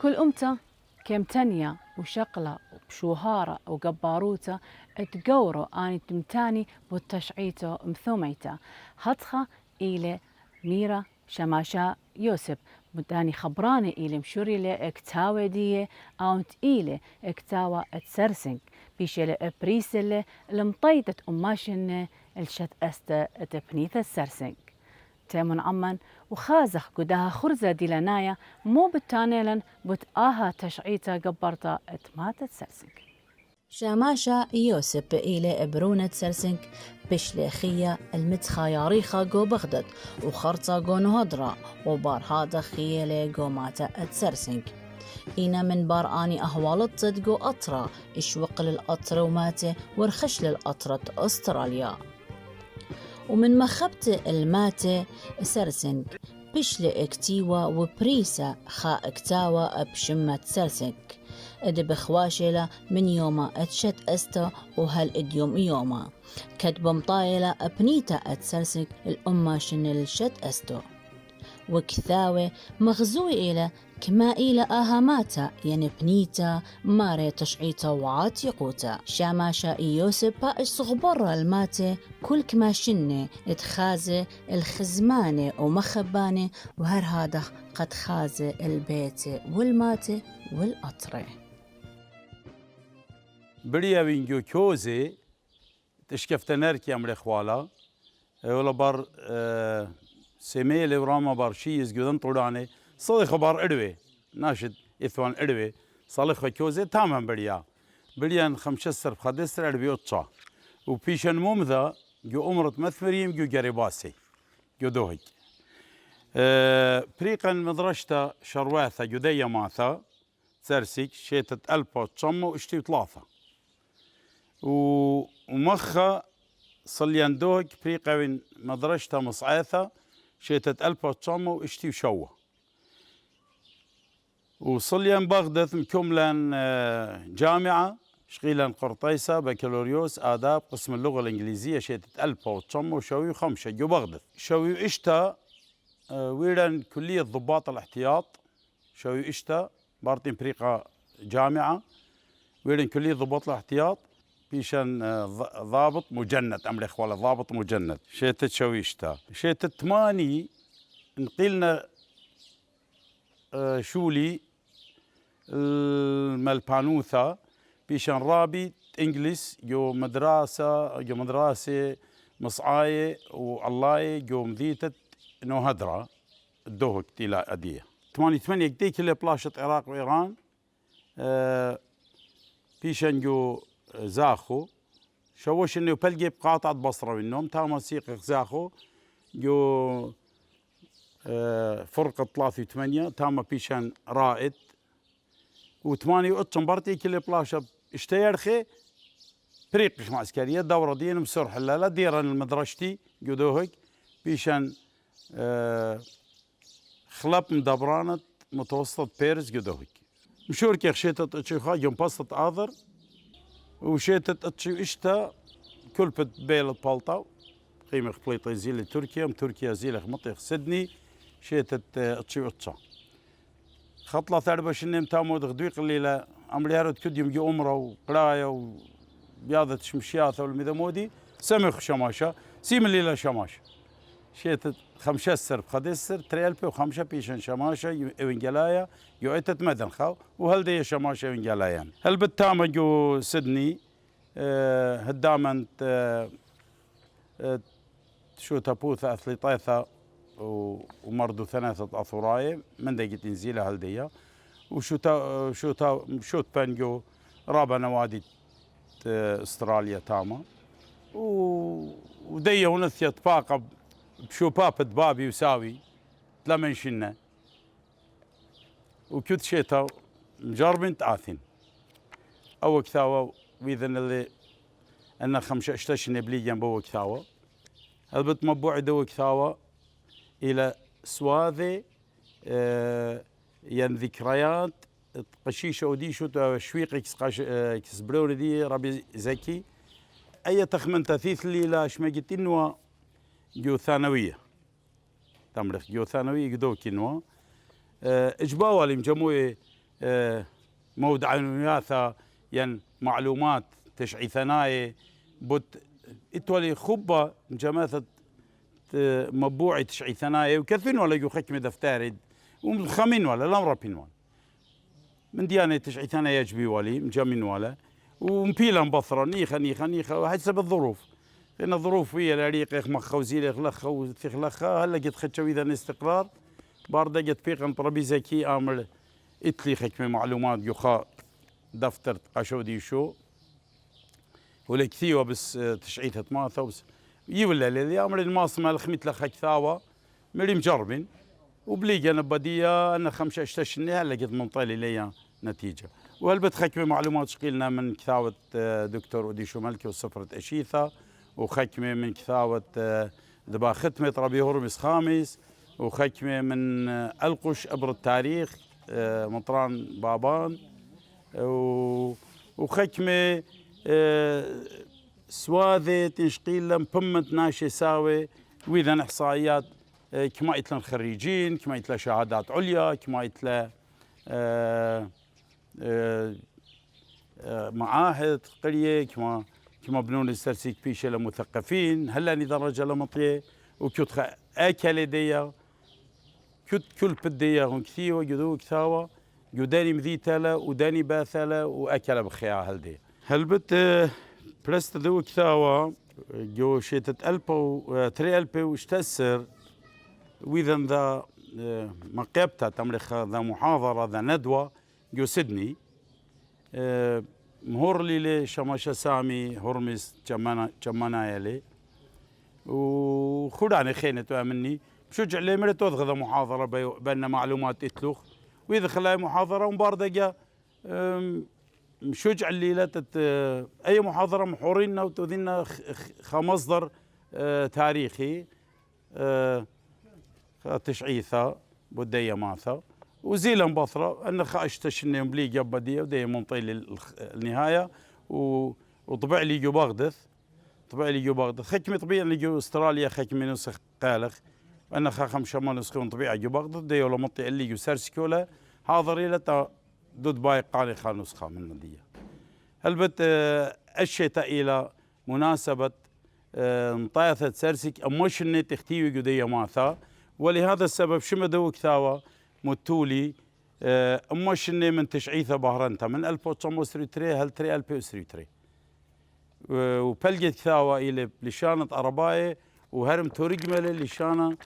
كل أمته كمتنيا وشقلة وبشوهارة وقباروته تقورو آني تمتاني بوتشعيتو مثوميتا هطخة إلى ميرا شماشا يوسف متاني خبراني إلى مشوري لإكتاوى دي أونت إلى إكتاوى تسرسنك بيشيل بريسل المطيتة أماشن الشت أستا تبنيث السرسنك تيمون عمان وخازخ قدها خرزة ديلانايا مو بالتانيلن بتآها تشعيتا قبرتا اتماتت سرسنك شاماشا يوسف إلى برونة سرسنك بشليخية المتخاياريخة جو بغداد وخرطة جو نهضرة وبار هذا خيالي جو ماتا اتسرسنك إنا من بار آني أهوالت جو أطرا إشوق للأطر وماتي ورخش للأطرة أستراليا ومن مخبت الماتي سرسنك بشلي اكتيوا وبريسا خا اكتاوا بشمة سرسنك اد بخواشلة من يوما اتشت استا وهل اديوم يوما كتب مطايلة ابنيتا اتسرسك الأمة شنل شت استو وكثاوي مغزوي إلى كما إلى آهاماتا يعني بنيتا ماري تشعيتا وعات يقوتا شاماشا يوسف باش صغبر الماتي كل كما شني اتخازي الخزماني ومخباني وهر هذا قد خازي البيت والماتي والأطري بريا وينجو كوزي تشكفتنر كي امر خوالا ولا بار سميل وراما بار شيز جودن طولاني صالح بار ادوي ناشد اثوان ادوي صالح كوزي تمام بريا خمسة خدستر ادوي اوتشا وبيشن مومذا جو امرت مثمريم جو قريباسي جو دوهج بريقا مدرشتا شرواثا جوديا ماثا تسرسيك شيتت ألبا تشمو اشتي ثلاثة ومخا صليان دوك بريقا مدرشتا مصعاثة شيتت ألبا تشمو اشتي وشوه وصليان بغداد مكملان جامعة شغيلان قرطيسة بكالوريوس آداب قسم اللغة الإنجليزية شيتت ألبا تشمو شوي خمسة جو بغداد شوي اشتا ويران كلية ضباط الاحتياط شوي اشتا بارتين بريقة جامعة ويرن كلية ضباط الاحتياط بيشان ضابط مجند أمر إخوالي ضابط مجند شيتت شويشتا شيتت تماني نقلنا شولي الملبانوثا بيشان رابي إنجليز جو مدرسة مصعاية والله جو مذيتت نوهدرا الدوهك تيلا أدية 88 كدي كله بلاشة العراق وإيران بيشان جو زاخو شوش إنه بلقي بقاطعة بصرة منهم تاما سيق زاخو جو فرقة 83 تاما بيشان رائد وثمانية وقتم برتي كله بلاشة اشتيرخي بريقش معسكرية دورة دين مسرح لا ديران المدرشتي جو دوهك بيشان خلاب مدبرانة متوسط بيرز قدوهك مشور كي خشيتت اتشيخا يوم بسطت آذر وشيتت اتشي اشتا كل بت بيلت بالطاو قيمة خطليطي زيلي تركيا تركيا زيلي خمطيخ سيدني شيتت اتشي اتشا خطلة ثعربة شنيم تامو دغدويق الليلة أمري هارد كديم جي أمرا وقراية وبياضة شمشياثة والمذمودي سمخ شماشة سيم الليلة شماشة شيتت خمسة سرب خدسر تريلبي وخمسة بيشن شماشة وينجلايا يوعتت مدن خاو وهل دي شماشة وينجلايا هل بالتامة جو سيدني هدامن شو تابوثة أثليطيثة ومردو ثلاثة أثوراي من دقيقة تنزيلة هل دي شو تبنجو رابع نوادي استراليا تاما ودي ونثيت باقة بشو بابت بابي وساوي تلمن شنة وكنت شيتا مجربين تآثين أو كثاوة وإذن اللي أنا خمسة اشتشن بلي جنبه كثاوة هلبت مبوع دو كثاوة إلى سواذي ين ذكريات قشيشة وديشو شويق كسبرون دي ربي زكي أي تخمن تثيث لي لا شمجت إنوا جو ثانوية تمرخ جو ثانوية قدو كينوا إجباوا اللي مجموعة مودع وياثا ين معلومات تشعي ثناي بوت اتولي خبة جماثة مبوعي تشعي ثناي وكثين ولا يخكم دفتارد ومخمين ولا لا مربين ولا من ديانة تشعي ثناي يجبي ولي مجمين ولا ومبيلا مبصرة نيخة حسب الظروف لأن الظروف هي العريق يخمخ وزيل يخلخ وثخلخ هلا قد خدشوا إذا استقرار بارده قد بيقن طرابيزة كي أعمل إتلي خكمة معلومات يخا دفتر قشودي شو ولا كثيوة بس تشعيتها ماثا بس يولا اللي أعمل الماس مال خميت لخ ثاوة مريم جربين وبليق أنا بدية أنا 15 هلا قد منطلي ليا نتيجة وهلبت خكمة معلومات شقيلنا من كثاوة دكتور أوديشو ملكي وسفرة أشيثة وخكمة من كثاوة دبا ختمة ربي هرمس خامس وخكمة من ألقش أبر التاريخ مطران بابان وخكمة سواذة تنشقيل لهم بمت ناشي ساوي وإذا إحصائيات كما يتلن خريجين كما يتلا شهادات عليا كما يتلا معاهد قرية كما بنون السرسيك بيشة لمثقفين هلا درجة لمطية وكتخ أكل ديا كل بديا هون كثيوة جدو كثاوة جداني مذيتلا وداني باثلا وأكل بخيا هالدي هلبت بلست ذو كثاوة جو شيتت ألبو تري ألبو واشتسر وإذا ذا مقابتا تمرخ ذا محاضرة ذا ندوة جو سيدني مهور لي شماشة سامي هرمس جمانا يلي وخداني خينة مني بشجع لي مرة توضغ محاضرة بأن معلومات اتلوخ وإذا خلاها محاضرة ومباردة مشجع اللي لا أي محاضرة محورينا وتوذينا خمصدر تاريخي تشعيثة بدية ماثا وزيلا بصرة أن خاشتشني مبلي جبدية ودي منطي النهاية وطبع لي جو بغدث خكمي طبيعي اللي جو استراليا خكمي نسخ قالخ وأنا خاخم شمال نسخون طبيعي جو بغدث دي ولا مطي اللي جو سرسكولا حاضري لتا دود باي قاني خان نسخة من الدية هلبت الشتاء إلى مناسبة انطاثة سرسك أموشني تختيوي جدية ماثا ولهذا السبب شمدو كثاوة متولي أموشني من تشعيثة بهرنتا من 1933 هل 2033 وبلجت كثاوة إلى لشانة أرباية وهرم تورجمل لشانة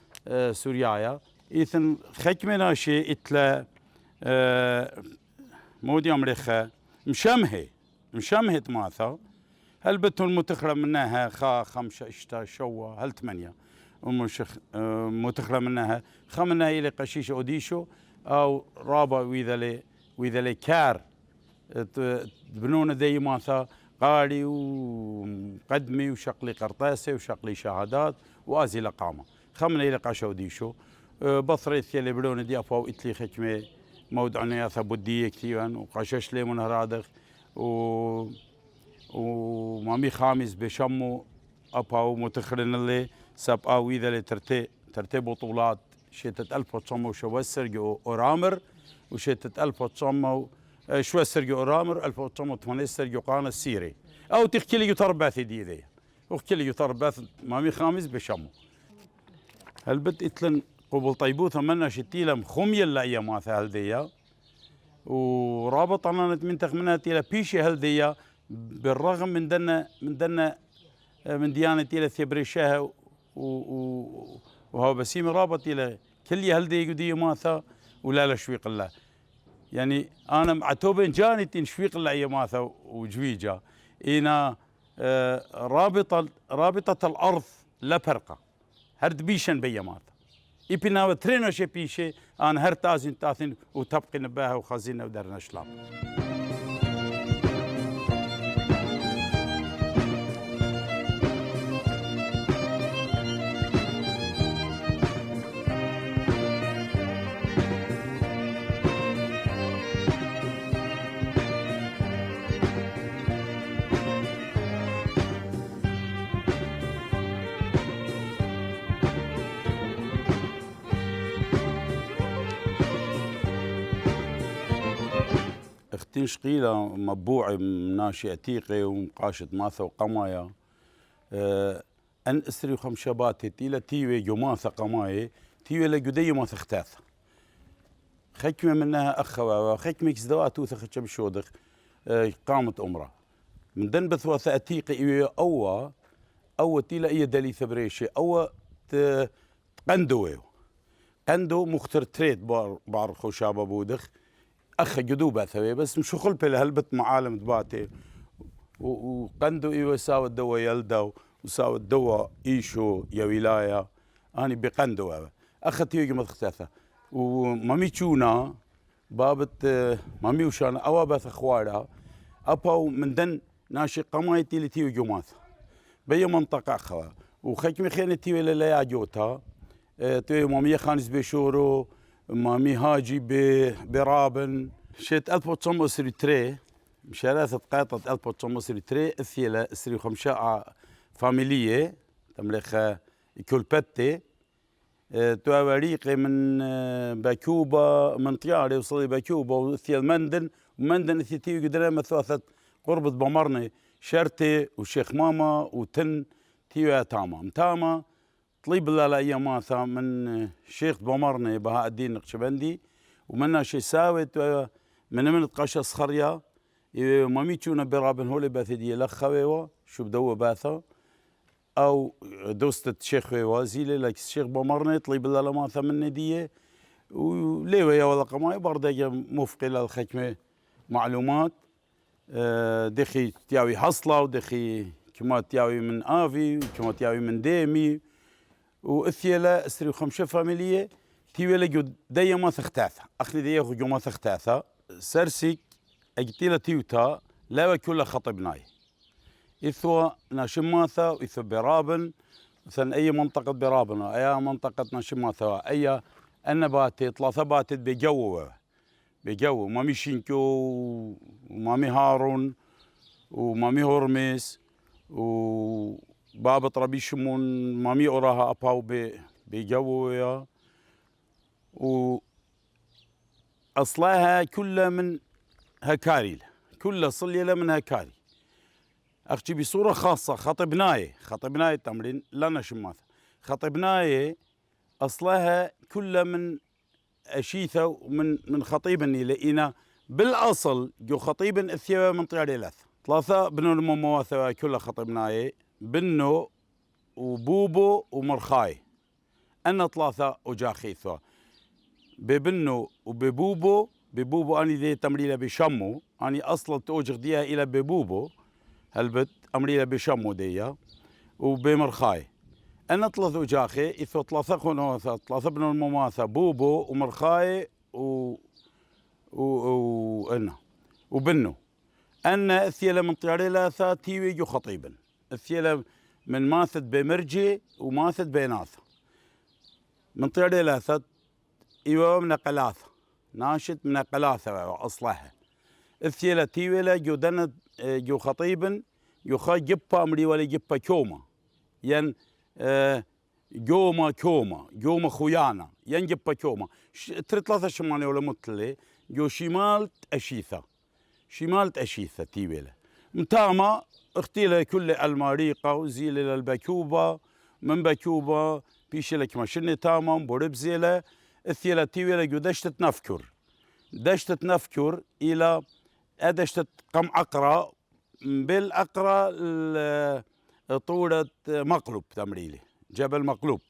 سوريايا إذن خكمنا شيء إتلا مودي أمريكا مشمهت ماثا هل بتو المتخرى منها خمسة اشتا شوا هل 8 متخرى منها خمنا إلى قشيش أوديشو أو رابا وإذا لي كار بنون دي ماثا قاري وقدمي وشقلي قرطاسي وشقلي شهادات وازي لقامة خمنا إلى قاش أوديشو بصريت يلي بلون دي أفاو إتلي خكمة موضوعنا ياثا بودية كثيرا وقاشش لي من هرادخ ومامي خامس بشمو أباو متخرن اللي سابقاو إذا لي ترتي بطولات شتت 1900 شوسر أورامر وشتت 1900 شوسر أورامر 1908 سرجو قانا السيري أو تحكي لي ترباث دي ذي وحكي لي ترباث مامي خامس بشمو هلبت إتلن قبل طيبوث منا شتيلم خمي اللي ماثا هالديا ورابط أنا نتمنتخ منها تيلا بيشي هالديا بالرغم من ديانة تيلا ثبريشها وهو بسيم رابط إلى كل هالديا قدية ماثا ولا شويق الله يعني أنا معتوبين جاني تنشويق الله ماثا وجويجا إنا رابطة الأرض لا فرقة هرد بيشن بيا ماثا إبنا وترينو شي بيشي أنا هرتازين تاثين وتبقي نباها وخزينة ودرنا شلام تنشقيلة مبوعي ناشي أتيقي ومقاشة ماثا وقمايا أن أسري خمشباتي تيلا تيوي جماثا قماي تيوي لجدي ماثا اختاثا خكمة منها أخوة خكمة كزدوات وثا خشب شودخ قامت أمره من دن بثوثا أتيقي إيوي أو تيلا إيا دلي ثبريشي أو قندويو قندو مختر تريد بار خوشابة بودخ أخ جدوبة ثوي بس مش خل بلا هلبت معالم دباتي وقندو إيوه ساوى الدوا يلدو وساوى الدوا إيشو يا ولاية أنا بقندو أخت يوجي مدختاثة ومامي تشونا بابت مامي وشانا أوا بث أخوارها أباو من دن ناشي قمايتي اللي تيو جماث بي منطقة أخوا وخيكمي خيني تيو اللي لا يعجوتها تيو مامي خانس بشورو مامي هاجي برابن شيت 1903 مشارثة قاطة 1903 الثيلة سري خمشاء فاميلية تملخ كولبتي تواريقي من باكوبا من طياري وصلي باكوبا وثيل مندن ثيتي قدرنا مثوثة قربة بمرني شرتي وشيخ ماما وتن تيو تاما طليب الله اياماثا من شيخ بمرني بهاء الدين النقشبندي ومنا شي ساوت من قاشا صخريا ماميتشونا برابن هولي باثدي لخويوا شو بدو باثا او دوست شيخ وازيلي لك الشيخ بمرني طليب الله لماثا من نديه وليويا ولا قماي برضه موفقي للخكمه معلومات دخي تياوي حصله ودخي كما تياوي من افي وكما تياوي من ديمي وإثيلا أسري خمسة فاميلية تيويلا جو دايا ما تختاثا أخلي دايا جو ما تختاثا سرسيك أجتيلا تيوتا لا كل خطبناي إثوا ناشماثا وإثوا برابن مثلا أي منطقة برابن أي منطقة ناشماثا أي النباتات ثلاثة باتت بجو مامي شينكو ومامي هارون ومامي هورميس بابا ربي شمون مامي أراها أباو بجوويا وأصلها كلها من هكاري كلها صليلة من هكاري أختي بصورة خاصة خطبناي تمرين لنا شماث خطبناي أصلها كلها من أشيثة ومن خطيبني لقينا بالأصل جو خطيب الثيابة من طيار ثلاثة بنو الممواثة كلها خطبناي بنو وبوبو ومرخاي أنا ثلاثة وجاخيثة ببنو ببوبو أني ذي تمريلة بشمو أني أصلا توجه ديها إلى ببوبو هلبت أمريلة بشمو ديها وبمرخاي أنا ثلاثة وجاخي إثو ثلاثة خنوثة ثلاثة بنو المماثة بوبو ومرخاي أنا وبنو أنا الثيلة من طياريلا ثاتيوي جو خطيبا الثيلة من ماثد بمرجي وماثد بيناثة من طياريلا ثات إيوه من قلاثة ناشط من قلاثة أصلها الثيلة تيويلا جو دنت جو خطيبا جو خا جبا أمري ولا جبا كوما ين جوما خويانا ين جبا كوما ثلاثة شمالي ولا مطلي جو شمال أشيثة تيويلا متاما اختيلا كل الماريقة وزيلة للباكوبة من باكوبة بيشلك ماشني تاما بوربزيلة الثيلة تيويلا جو دشت نفكر إلى أدشت قم أقرأ بالأقرأ طولة مقلوب تمريلي جبل مقلوب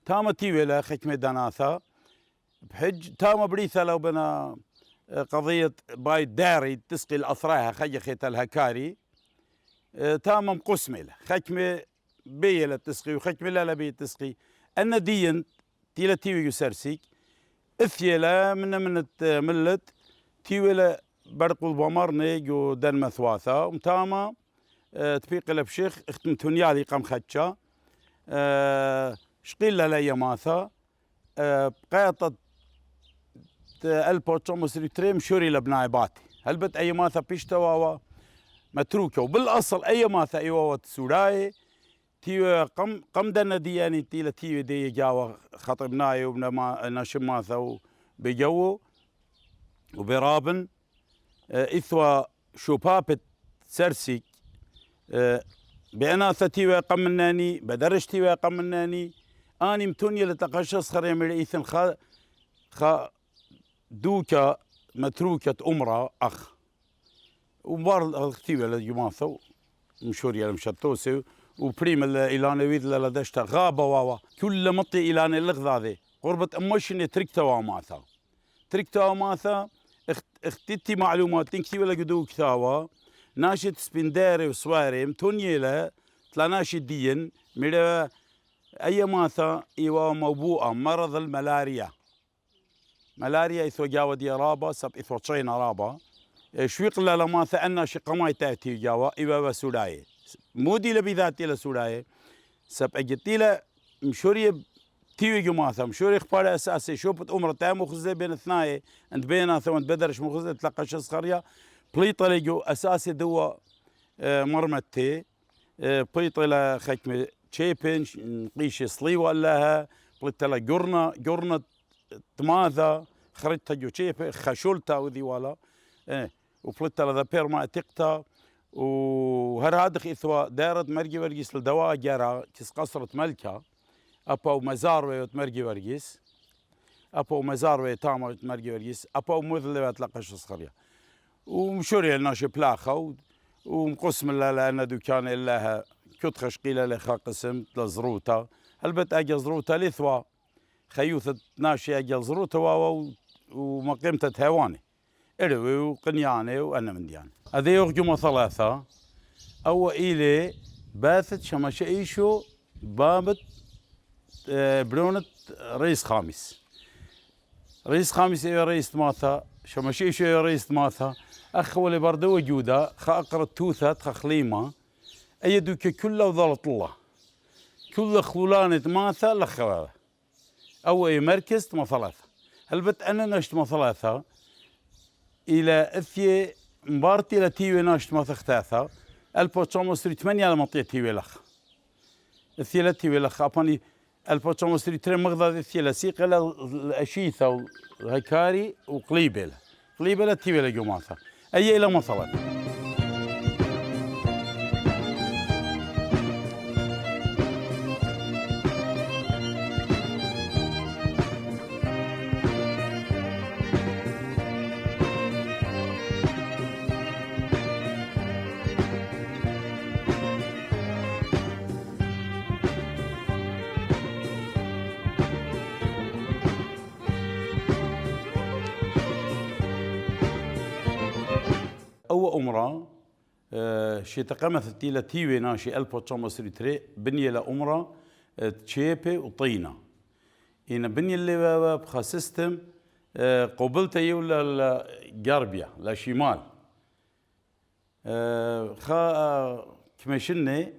تاما تيويلا خكمة دناثا بحج تاما بريثة لو بنا قضية باي داري تسقي الأثراها خيخة الهكاري تاما مقسمة خكمة بيلة تسقي وخكمة لا بي تسقي أن دين تيلا تيوي يسرسيك إثيلا من ملت تيويلا برقل بمرني جو دن مثواثا ومتاما تبيق لبشيخ اختم تونيالي قم خدشا شقيل لا يماثا بقاطة 1903 مشوري لبناي باتي هلبت أي ماثا بيشتوا متروكة وبالأصل أي ماثا أيوة سوراي تيو قم دنا دياني تيلا تيو دي جاوا خطبناي وبنا ناشم ماثا وبجو وبرابن إثوى شوبابة سرسك بأناثتي وقمناني بدرجتي وقمناني أني متوني لتقشص خريم إيثن خا دوكا متروكة أمرا أخ وبار الختيبة لجماثو مشوريا المشتوسي وبريم الإيلانويد لدشتا غابة واوا كل مطي إيلان اللغذاذي قربة أمشني تركتها وماثا اختتي معلومات تنكتي ولا قدو كتاوا ناشد سبنداري وسواري متونيلا تلاناشي دين ميرا أي ماثا إيوا موبوءة مرض الملاريا ملاريا إثو جاوا دي رابا سب إثو تشينا رابا شويق لا ماثا أنا شقماي تأتي جاوا إيوا سولاي مودي لبذاتي لسولاي سب أجتيلا مشوري تيوي جماثا مشوري خبار أساسي شوبت أمر تام مخزي بين اثناي عند بينا ثوانت بدرش مخزي تلقى شخص خريا بليطة لجو أساسي دوا مرمتي بليطة لا خكمة تشيبن قيش صلي ولاها بليطة لا جورنا تماذا خرجتها جو تشيبن خشولتا وذي ولا وبليطة لا ذا بيرما تقتا وهرادخ إثوا دارت مرجي ورقيس لدواء جارا كس قصرة ملكة أبو مزار وتمرجي ورقيس أبو مزار وتامر تمرجي ورقيس أبو مثل تلقش صخرية ومشوري الناش بلاخة ومقسم الله لأن دكان إلها كت خشقيلة لخا قسم لزروتا هلبت أجل زروتا لثوا خيوثة ناشي أجل زروتا ومقيمة هواني إلوي وقنياني وأنا من دياني هذه يوغجم ثلاثة أو إلي باثت شمشيشو بابت برونت رئيس خامس إيه رئيس ماثا شمشيشو إيه رئيس ماثا أخ ولي بردو وجودا خا أقرأ توثات خخليمة أيدوك كله وضلط الله كل خولانة ماثا لخواله أو أي مركز ما ثلاثة هلبت أنا نشت ما ثلاثة إلى أثي مبارتي لتيوي ناشت ما ثختاثة البوتشامو سري 8 على منطقة تيوي لخ أثي لتيوي لخ أباني البوتشامو سري 3 مغضى أثي لسيقة الأشيثة وهيكاري وقليبة تيوي لجماثة أي إلى ما ثلاثة أو أمرا شي تقامث تيلا تيوي ناشي ألبو تشامو سريتري بنية لأمرا تشيبي وطينة إن بنية اللي بخا سيستم قبلتا يولا الجاربيا لا شمال خا كمشني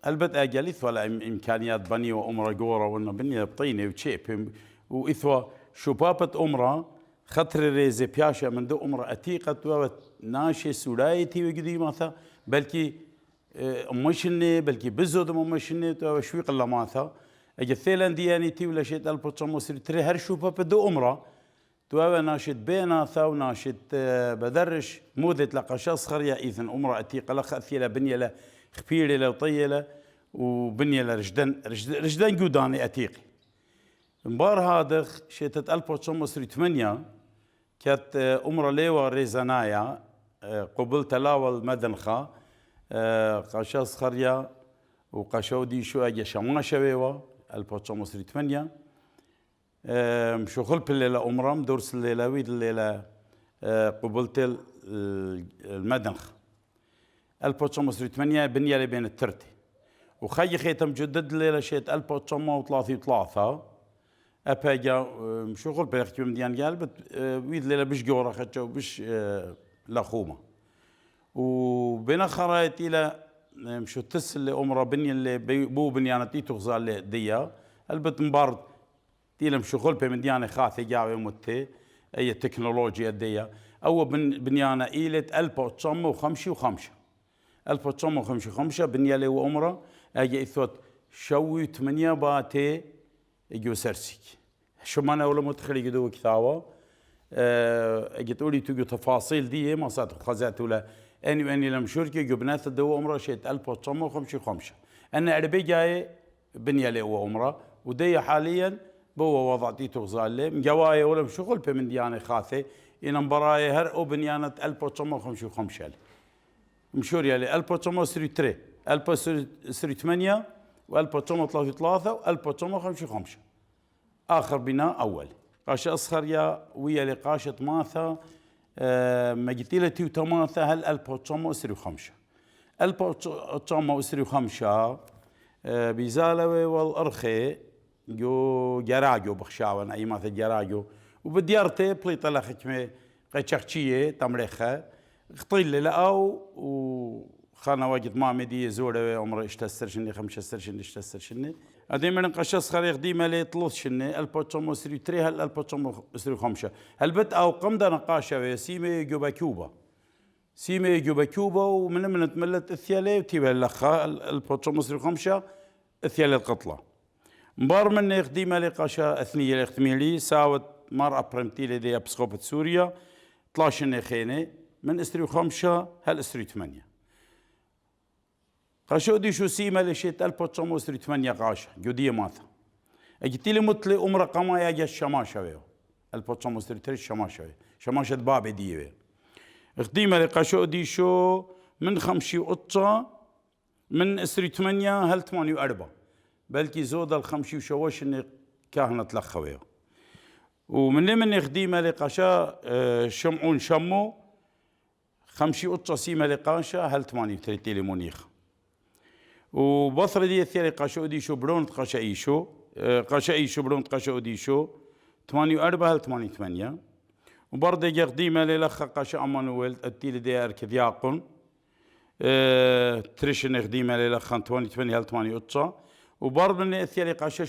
البت أجليث ولا إمكانيات بني وأمرا جورا وإنه بنية بطينة وتشيبي وإثوا شبابة أمرا خطر ريزي بياشا من دو أمر أتيقة ناشي سولايتي وقدي ماثا بلكي أمشني بلكي بزود أمشني وشويق الله ماثا أجي ثيلان ديانيتي ولا شيء ألبو تشامو سري تري هرشوبا بدو أمرا توا ناشد بيناثا وناشد بدرش مودة لقشاص خريا إذن أمر أتيقة لخ أثيلا بنية لا خبيرة لا طيلة وبنية لا رجدان جوداني أتيقي مبار هذا شتت 1908 كانت أمرا ليوا ريزانايا قبل تلاول مدنخا قشاص خريا وقشودي شو أجي شماشة ويوا 1908 مشغل بالليلة أمرا مدرس الليلة ويد الليلة قبلت المدنخ 1908 بنية لي بين الترتي وخي خيتم جدد الليلة شيت 1933 أباجا مشغل بيختي مديان قال ويد ليلة بش جورا خدشوا بش لخومة وبين خرايط إلى مشو تسل أمرا بني اللي بو بنيانتي تغزى اللي ديا البت مبارد تيلا مشغل بمديان خاثي جاوي متي أي تكنولوجيا ديا أو بنيانا إيلة 1955 بنيالي وأمرا أجي إثوت شوي 8 باتي يجو سرسيك شو ما أنا ولا متخلي جدو كثاوة اجي تقولي تجي تفاصيل دي ما صارت خزات ولا اني لم شركي جبنات الدو عمره شيت 1955 انا عربي جاي بنيه لي عمره ودي حاليا بو وضعتي تغزال مجواي ولا بشغل من ديانه خاثه ان مبراي هر او بنيانه 1955 مشور يلي 1903 1908 و1933 و1955 اخر بناء اول قاشه اصخر يا ويا لقاشه ماثا مجتيلتي وتماثا هل 1905 1905 بيزالوي والارخي جو جراجو بخشاون اي ماثا جراجو وبديارتي بليطه لخكمه قيتشخشيه تمريخه خطيل لقاو وخانا واجد ما مدي زوره عمره اشتسر شني 5 شني اشتسر شني هذه من قشص خريق ديما لي طلوث شني 1903 هل 1905 هل بت او قمدا نقاشه سيمي جوبا كوبا سيمي جوبا كوبا ومن تملت الثيالي وتيبها لخا 1905 الثيالي القطله مبار من يخديما لي قاشا اثنيه الاختميلي ساوت مار ابرمتي لدي بسقوبة سوريا 12 خينه من استري 5 هل استري 8 قاشو دي شو سيما لشيت 1908 قاشا جوديه ماثا اجتي لي متلي عمر قما يا الشماشه ويو 1903 الشماشه شماشه بابي دي خديمه لقاشو دي شو من 5 قطه من استري 8 هل 84 بلكي زود الخمشي وشوش اني كاهنة لخويه ومن خديمة لقاشا شمعون شمو خمشي قطة سيمة لقاشا هل 38 لمونيخ وبصر دي الثيري قاشا دي شو برونت قاشا ايشو قاشا ايشو برونت قاشا دي شو 84 هل 88 وبرضه قديمة للخ قاشا امانويل التيلي دي اركذياقون تريشن خديمة للخ 88 هل 88 وبرضه من الثيري قاشا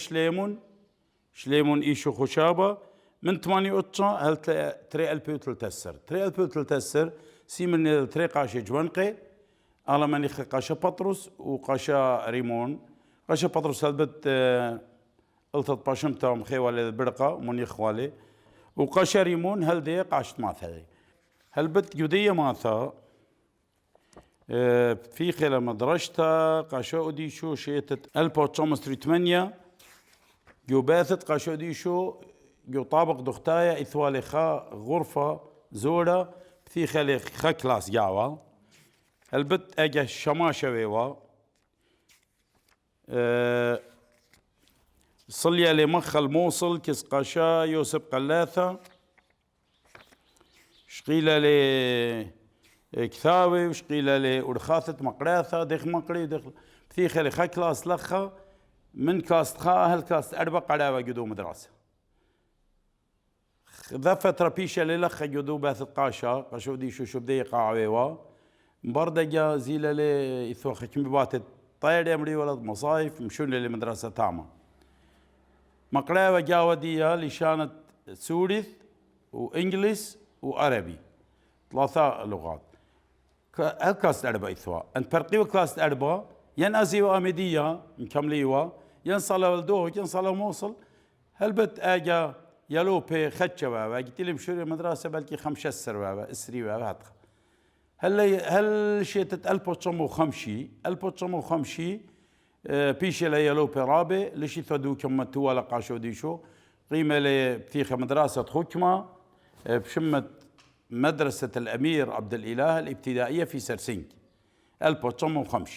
شليمون ايشو خشابه من 88 هل 3013 سي من 3 قاشا جوانقي على من قاشا بطرس وقاشا ريمون قاشا بطرس هلبت التط باشمتا مخيوالي البرقه منيخ والي وقاشا ريمون هل دي قاشت ماثا هلبت جوديه ماثا في خلال مدرجتا قاشا اوديشو شيتت 1908 جو باثت قاشا اوديشو جو طابق دختايا اثوالي خا غرفه زوره في خلال خا كلاس جاوا البت اجا شماشه ويوا صليا لمخ الموصل كس قاشا يوسف قلاثه شقيله لي كثاوي وشقيله لي ورخاثه مقراثه دخ مقري دخ في خلي خا كلاس لخا من كاست خا هل كاست 4 قلاوه جدو مدرسه ذا فتره بيشه للخ جدو باث قاشا قاشو دي شو بدي قاعويوا بردجا زيله لي يثوخ كم بات طير يمري ولد مصايف مشون للمدرسه تامه مقراوه جاوديه لشانت سوريث وانجليز وعربي 3 لغات كلاس 4 إثوا أن فرقي كلاس 4 ين أزيو أمدية مكمليوا ين صلا ولدوه ين صلا موصل هل بت أجا يلو بي خدشة بابا قلت لي مشوري مدرسة بلكي 5 بابا اسري بابا هاتخ هل شيتت 1905 بيشي لا يلو بي رابي لشي ثدو كم تولا قاشو ديشو قيمة لي بتيخة مدرسة حكمة بشمت مدرسة الأمير عبد الإله الابتدائية في سرسنك 1905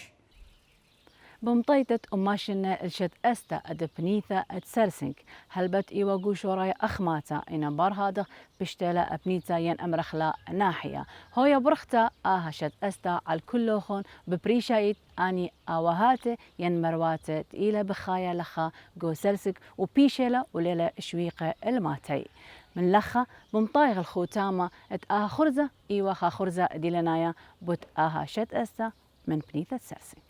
بمطيتة أماشنا الشت أستا أدبنيثا أتسرسنك هلبت إيوا قوش وراي أخماتا إن بارهادا بشتلا أبنيتا ين أمرخلا ناحية هويا برختا شت أستا على كلوخون ببريشايت أني آوهاتي ين مرواتي تقيلة بخايا لخا قو سرسك وبيشيلا وليلة شويقة الماتي من لخا بمطايغ الخوتامة خرزة إيوا خرزة ديلنايا بوت شت أستا من بنيثة سرسنك